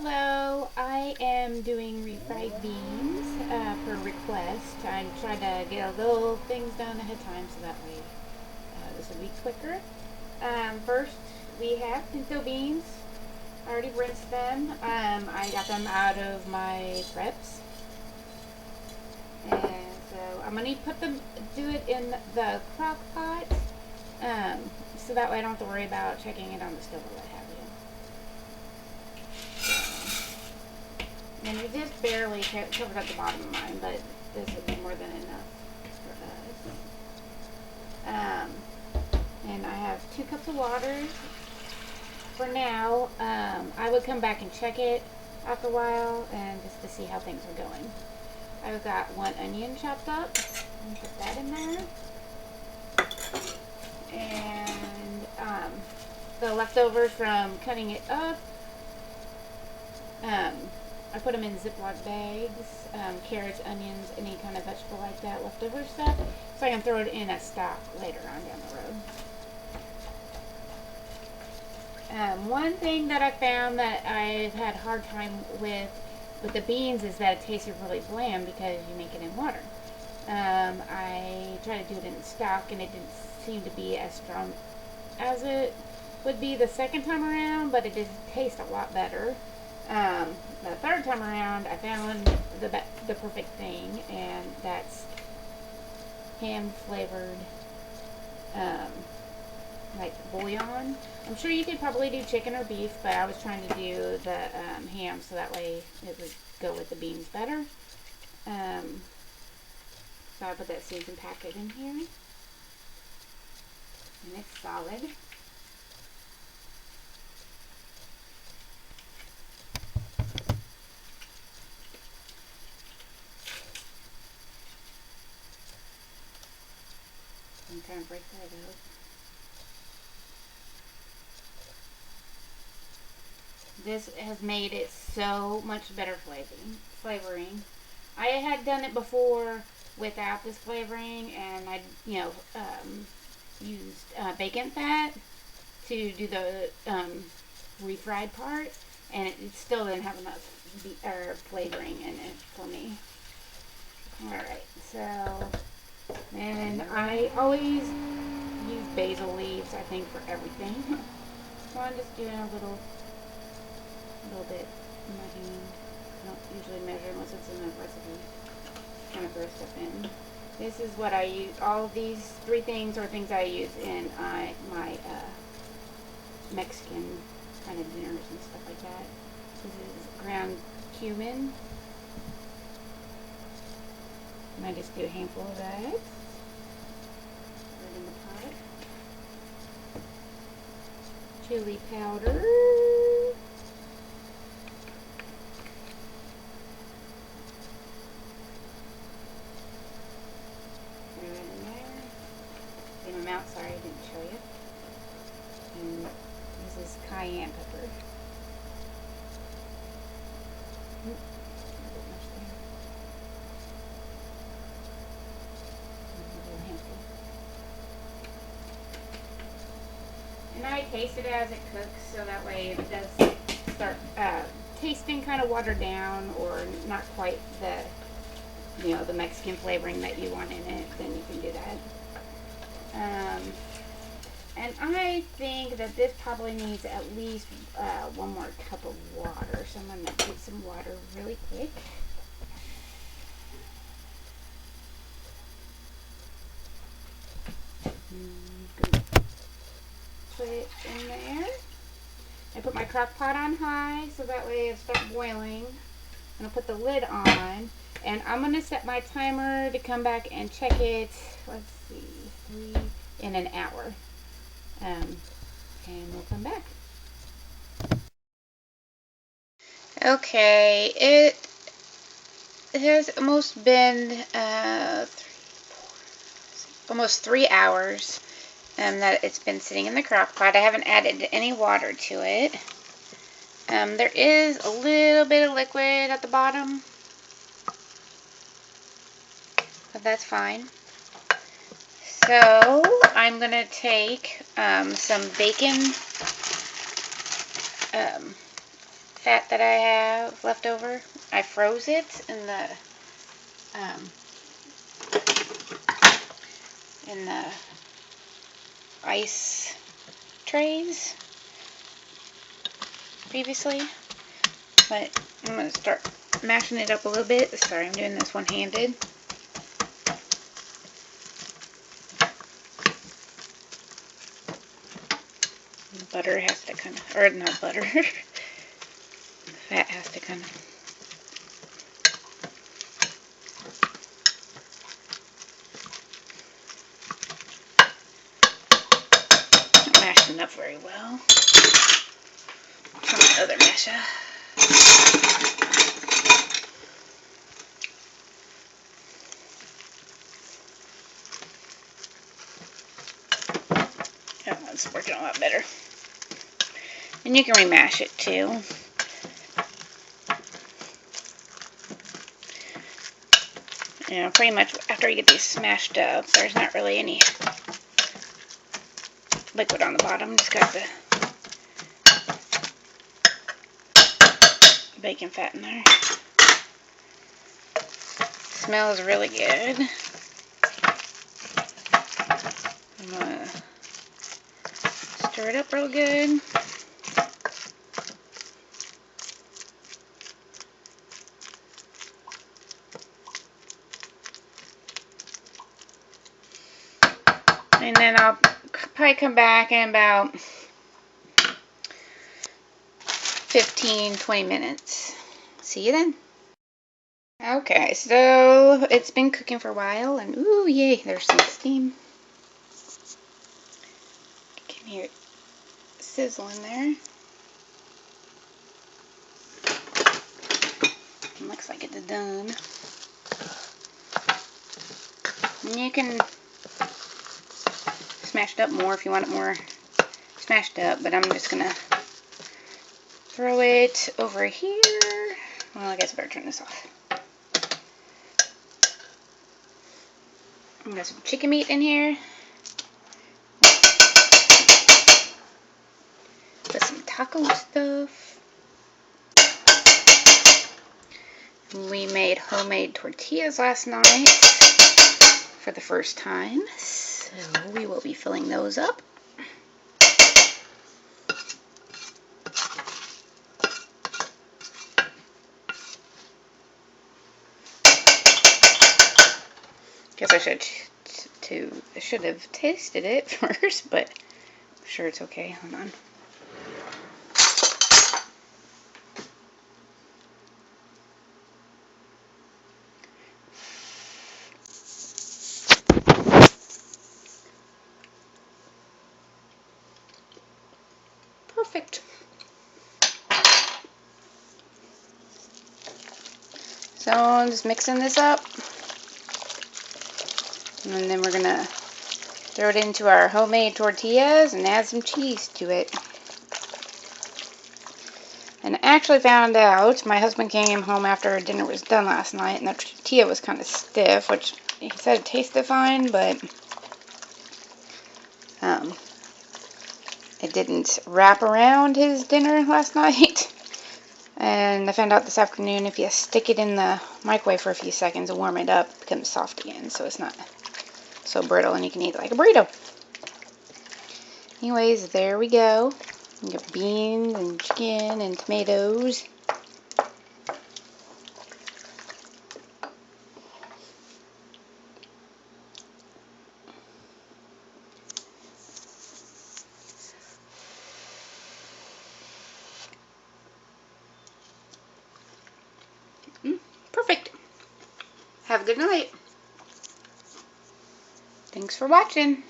Hello, I am doing refried beans per request. I try to get little things done ahead of time so that way this will be quicker. First, we have pinto beans. I already rinsed them. I got them out of my preps. And so I'm going to do it in the crock pot so that way I don't have to worry about checking it on the stove or what have you. And it just barely covered up the bottom of mine, but this would be more than enough for us. And I have 2 cups of water for now. I would come back and check it after a while and just to see how things are going. I've got 1 onion chopped up. I'm put that in there. And the leftovers from cutting it up. I put them in Ziploc bags, carrots, onions, any kind of vegetable like that, leftover stuff, so I can throw it in a stock later on down the road. One thing that I found that I've had a hard time with the beans is that it tasted really bland because you make it in water. I tried to do it in stock and it didn't seem to be as strong as it would be the second time around, but it did taste a lot better. The third time around, I found the perfect thing, and that's ham flavored, like bouillon. I'm sure you could probably do chicken or beef, but I was trying to do the ham so that way it would go with the beans better. So I put that seasoned packet in here, and it's solid. I'm trying to break that out. This has made it so much better flavoring. I had done it before without this flavoring, and I, used bacon fat to do the refried part, and it still didn't have enough flavoring in it for me. Alright, so then I always use basil leaves, I think, for everything. So I'm just doing a little bit in my hand. I don't usually measure unless it's in the recipe. Kind of throw stuff in. This is what I use. All of these 3 things are things I use in my Mexican kind of dinners and stuff like that. This is ground cumin. And I just do a handful of that. Put it in the pot. Chili powder. Put it in there. In my mouth, sorry I didn't show you. And this is cayenne pepper. And I taste it as it cooks, so that way if it does start tasting kind of watered down or not quite the Mexican flavoring that you want in it, then you can do that. And I think that this probably needs at least 1 more cup of water, so I'm going to get some water really quick. Put it in there. I put my crock pot on high so that way it starts boiling. I'm going to put the lid on, and I'm going to set my timer to come back and check it, let's see, in an hour. And we'll come back. Okay, it has almost been almost 3 hours that it's been sitting in the crock pot. I haven't added any water to it. There is a little bit of liquid at the bottom, but that's fine. So I'm going to take some bacon fat that I have left over. I froze it in the ice trays previously, but I'm going to start mashing it up a little bit. Sorry, I'm doing this one-handed. Butter has to kind of, or not butter, fat has to kind of not mashing up very well. Try my other masher. Oh, it's working a lot better. And you can remash it too. You know, pretty much after you get these smashed up, there's not really any liquid on the bottom. Just got the bacon fat in there. Smells really good. I'm gonna stir it up real good. And then I'll probably come back in about 15-20 minutes. See you then. Okay, so it's been cooking for a while, and ooh, yay, there's some steam. You can hear it sizzling there. Looks like it's done. And you can smash it up more if you want it more smashed up, but I'm just gonna throw it over here. Well, I guess I better turn this off. I've got some chicken meat in here. Got some taco stuff. We made homemade tortillas last night for the first time, so we will be filling those up. Guess I should have tasted it first, but I'm sure it's okay. Hold on. Perfect. So I'm just mixing this up. And then we're going to throw it into our homemade tortillas and add some cheese to it. And I actually found out, my husband came home after dinner was done last night, and the tortilla was kind of stiff, which he said it tasted fine, but it didn't wrap around his dinner last night. And I found out this afternoon if you stick it in the microwave for a few seconds and warm it up, it becomes soft again, so it's not so brittle and you can eat it like a burrito. Anyways, there we go. You got beans and chicken and tomatoes. Perfect. Have a good night. Thanks for watching.